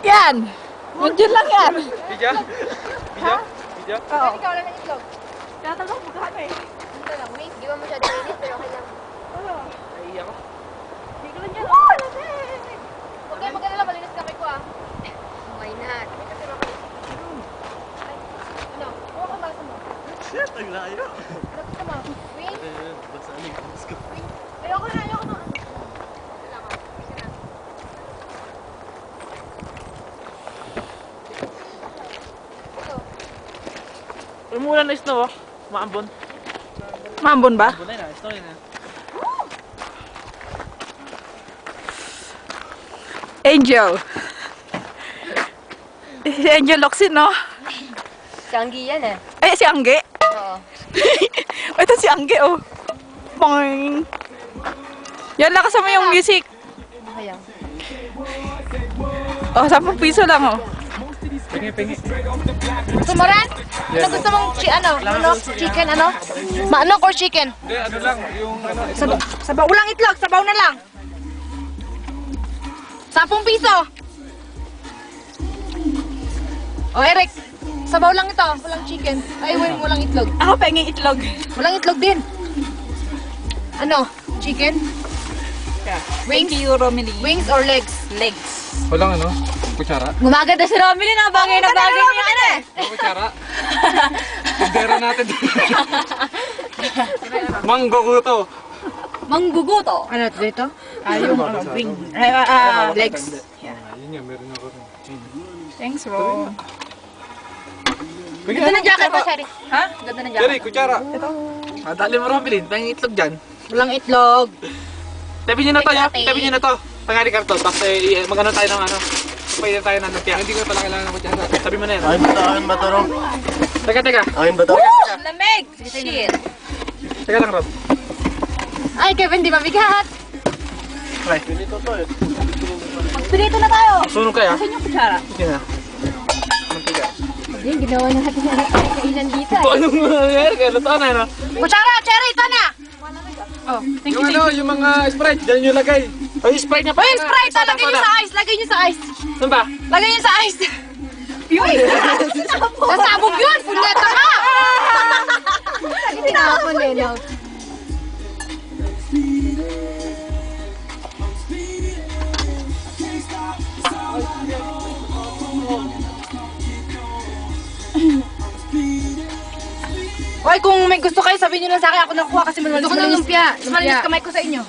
Yan! Yun lang yan. Bija? Bija? Bija? Oo. Ikaw lang ng itlog. Tatanong magkano eh. Ito lang, wait. Di ba masyado init, pero okay lang. Naiiyak ako. Hindi ko lang yan. Oh, Huwag kayo mag-alala, malinis kamay ko ah. Why not? May kasi makalis. Ay, ano? Huwag ka basa mo. Shit, ang layo. Ano gusto mo? Wing? Basta aling ko. Wing? Ayoko na. Wala ka. Isa na. Ito. Umulan na snow, oh. Maambon. Mambon ba? Maambon na yun, snow yun. Angel. Si Angel Locsin, no? Sanggi yan eh. Ay, si Angge. Oo. Ito si Angge, oh. Poing. Yan lang kasama yung music. Kaya. Oh, 10 piso lang, oh. Pengi. Gusto mo rin? Ano gusto mong chicken ano? Maanok or chicken? Hindi, ano lang, yung ano. Sabaw ulang itlog, sabaw na lang. 10 piso. O Eric, sabaw lang ito, walang chicken. Ay, walang itlog. Ako pengi itlog. Walang itlog din. Ano? Chicken? Wings? Euro mili. Wings or legs? Legs. Walang ano, kutsara. Gumaganda si Romilin na bagay na bagay niya ano eh. Kutsara. Tindera natin. Manggo ko to. Mangguguto. Ano dito? Yung wing. Legs. Yun nga, meron ako rin. Thanks, bro. Ganda ng jacket mo, Sherry. Ha? Ganda ng Jerry, jacket. kutsara. Dali mo Robilin, panging itlog dyan. Walang itlog. Tabi nyo na to, ya. Tate. Tabi nyo na to. Pangali karton, tapos magano tayo ng ano. Pwede tayo ng lumpia. Hindi ko pala kailangan ng kutsara. Sabi mo na yan. Ayun ba to, Rob? Teka. Ayun ba to? Lamig! Shit. Teka lang, Rob. Ay, Kevin, di mabigat. Try. Magpilito na tayo. Sunog kaya? Saan yung kutsara? Sige na. Mantiga. Hindi, ginawa na natin yung kainan dito Ito, anong nangyayari? Kaya luto na, no? Kutsara, Cherry, ito na! Oh, thank Yung ano, yung mga Sprite, dyan nyo lagay. Ay, Sprite na pa. Uy, Sprite, lagay niyo sa ice, lagay niyo sa ice. Saan ba? Lagay niyo sa ice. Uy, nasabog yun, punyeta ka! Tinapon eh, no? Hoy, kung may gusto kayo, sabihin niyo lang sa akin. Ako nakuha kasi malinis kamay ko sa inyo.